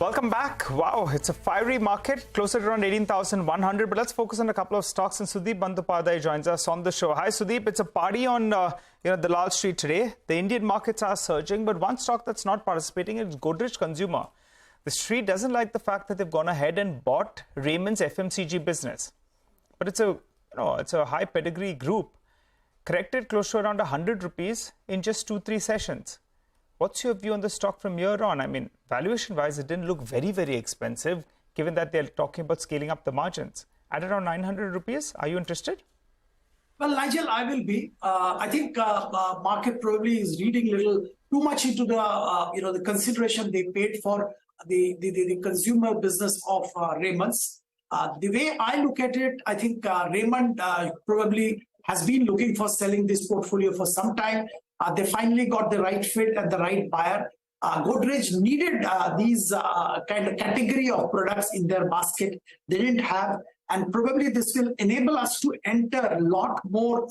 Welcome back. Wow, it's a fiery market, closer to around 18,100. But let's focus on a couple of stocks. And Sudip Bandyopadhyay joins us on the show. Hi, Sudip. It's a party on Dalal Street today. The Indian markets are surging, but one stock that's not participating is Godrej Consumer. The street doesn't like the fact that they've gone ahead and bought Raymond's FMCG business. But it's a high pedigree group. Corrected close to around 100 rupees in just 2-3 sessions. What's your view on the stock from here on? I mean, valuation-wise, it didn't look very, very expensive, given that they're talking about scaling up the margins. At around 900 rupees, are you interested? Well, Nigel, I will be. I think market probably is reading a little too much into the the consideration they paid for the consumer business of Raymond's. The way I look at it, I think Raymond probably has been looking for selling this portfolio for some time. They finally got the right fit and the right buyer. Godrej needed these kind of category of products in their basket. They didn't have, and probably this will enable us to enter a lot more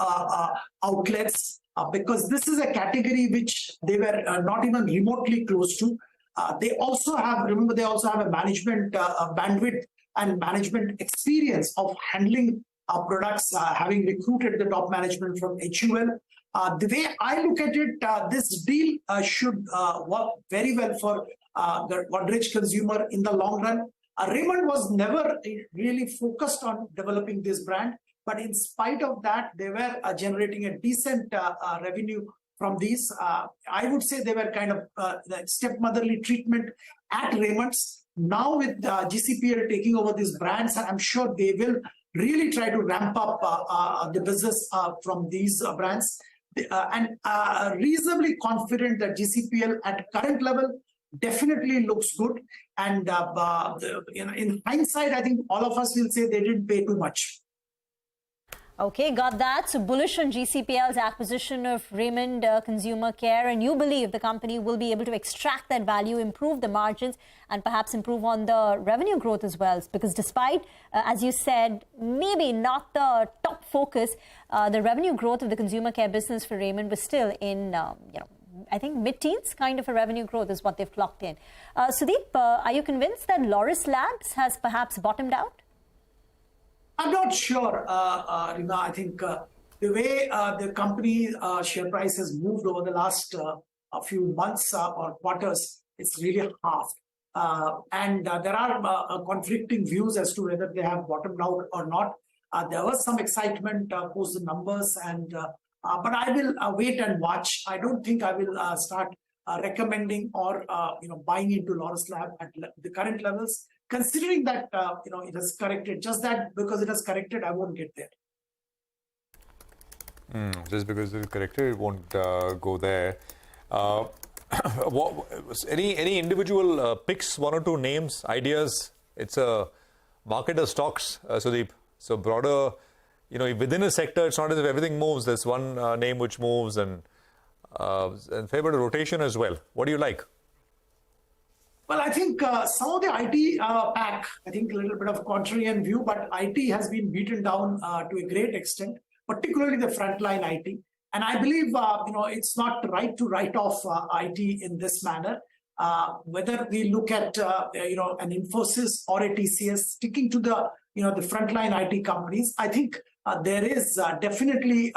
outlets because this is a category which they were not even remotely close to. They also have, remember, they also have a management bandwidth and management experience of handling products, having recruited the top management from HUL. The way I look at it, this deal should work very well for the Godrej Consumer in the long run. Raymond was never really focused on developing this brand, but in spite of that, they were generating a decent revenue from these. I would say they were kind of the stepmotherly treatment at Raymond's. Now with GCPL taking over these brands, I'm sure they will really try to ramp up the business from these brands. And reasonably confident that GCPL at current level definitely looks good. And in hindsight, I think all of us will say they didn't pay too much. Okay, got that. So bullish on GCPL's acquisition of Raymond Consumer Care, and you believe the company will be able to extract that value, improve the margins, and perhaps improve on the revenue growth as well. Because despite, as you said, maybe not the top focus, the revenue growth of the consumer care business for Raymond was still in, I think mid-teens kind of a revenue growth is what they've clocked in. Sudip, are you convinced that Laurus Labs has perhaps bottomed out? I'm not sure, Rima. I think the way the company share price has moved over the last a few months or quarters, it's really halved. And there are conflicting views as to whether they have bottomed out or not. There was some excitement post the numbers, and but I will wait and watch. I don't think I will start recommending or buying into Laurus Lab at the current levels. Considering that it has corrected, just that because it has corrected, I won't get there. Just because it corrected, it won't go there. Any individual picks, one or two names, ideas? It's a market of stocks, Sudip. So broader, within a sector, it's not as if everything moves. There's one name which moves, and fair bit of rotation as well. What do you like? Well, I think some of the IT pack, I think a little bit of contrarian view, but IT has been beaten down to a great extent, particularly the frontline IT. And I believe, it's not right to write off IT in this manner. Whether we look at, an Infosys or a TCS, sticking to the, the frontline IT companies, I think there is definitely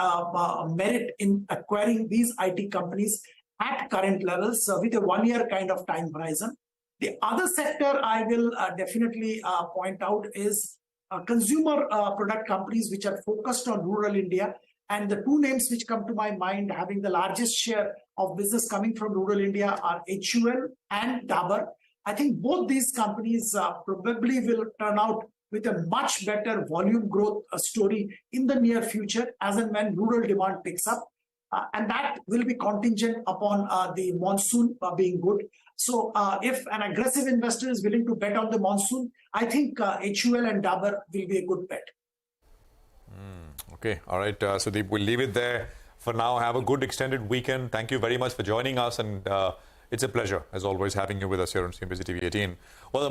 merit in acquiring these IT companies at current levels with a 1-year kind of time horizon. The other sector I will definitely point out is consumer product companies which are focused on rural India. And the two names which come to my mind having the largest share of business coming from rural India are HUL and Dabur. I think both these companies probably will turn out with a much better volume growth story in the near future as and when rural demand picks up. And that will be contingent upon the monsoon being good. So if an aggressive investor is willing to bet on the monsoon, I think HUL and Dabur will be a good bet. Okay. All right, Sudip, we'll leave it there for now. Have a good extended weekend. Thank you very much for joining us. And it's a pleasure, as always, having you with us here on CNBC-TV18. Well,